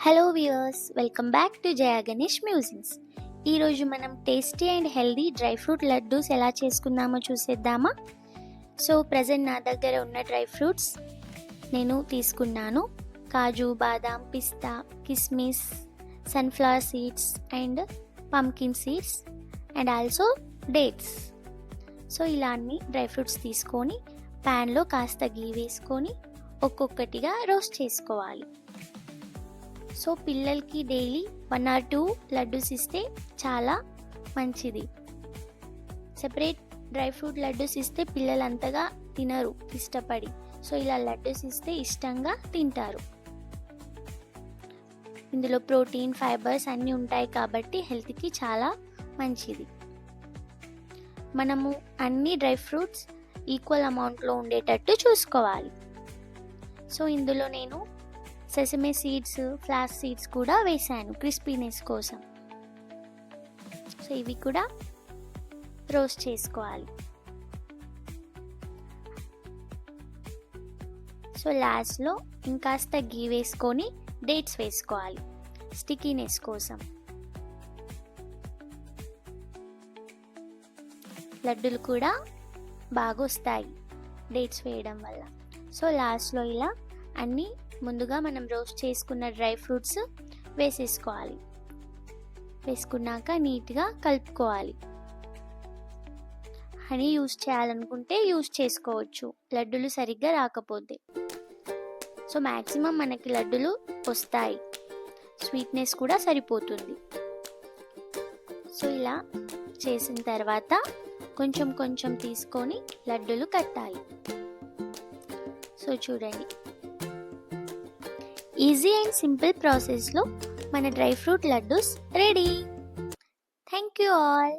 Hello viewers, welcome back to Jaya Ganesh musics. ఈరోజు మనం tasty and healthy dry fruit laddus ఎలా చేసుకుందామో చూసేద్దామా. సో ప్రజెంట్ నా దగ్గర ఉన్న డ్రై ఫ్రూట్స్ నేను తీసుకున్నాను. కాజు, బాదాం, పిస్తా, కిస్మిస్, sunflower seeds and pumpkin seeds and also dates. So ఇలా అన్ని డ్రై ఫ్రూట్స్ తీసుకొని ప్యాన్లో కాస్త గీ వేసుకొని ఒక్కొక్కటిగా రోస్ట్ చేసుకోవాలి. సో పిల్లలకి డైలీ 1 or 2 లడ్డూస్ ఇస్తే చాలా మంచిది. సెపరేట్ డ్రై ఫ్రూట్ లడ్డూస్ ఇస్తే పిల్లలు అంతగా తినరు ఇష్టపడి. సో ఇలా లడ్డూస్ ఇస్తే ఇష్టంగా తింటారు. ఇందులో ప్రోటీన్, ఫైబర్స్ అన్నీ ఉంటాయి కాబట్టి హెల్త్కి చాలా మంచిది. మనము అన్ని డ్రై ఫ్రూట్స్ ఈక్వల్ అమౌంట్లో ఉండేటట్టు చూసుకోవాలి. సో ఇందులో నేను సెసమే సీడ్స్, ఫ్లాక్స్ సీడ్స్ కూడా వేసాను క్రిస్పీనెస్ కోసం. సో ఇవి కూడా రోస్ట్ చేసుకోవాలి. సో లాస్ట్లో ఇంకాస్త గీ వేసుకొని డేట్స్ వేసుకోవాలి స్టికీనెస్ కోసం. లడ్డూలు కూడా బాగా వస్తాయి డేట్స్ వేయడం వల్ల. సో లాస్ట్లో ఇలా అన్నీ ముందుగా మనం రోస్ట్ చేసుకున్న డ్రై ఫ్రూట్స్ వేసేసుకోవాలి. వేసుకున్నాక నీట్గా కలుపుకోవాలి. హనీ యూస్ చేయాలనుకుంటే యూస్ చేసుకోవచ్చు, లడ్డూలు సరిగ్గా రాకపోతే. సో మ్యాక్సిమం మనకి లడ్డూలు వస్తాయి, స్వీట్నెస్ కూడా సరిపోతుంది. సో ఇలా చేసిన తర్వాత కొంచెం కొంచెం తీసుకొని లడ్డూలు కట్టాలి. సో చూడండి, ఈజీ అండ్ సింపుల్ ప్రాసెస్లో మన dry fruit laddus ready. Thank you all.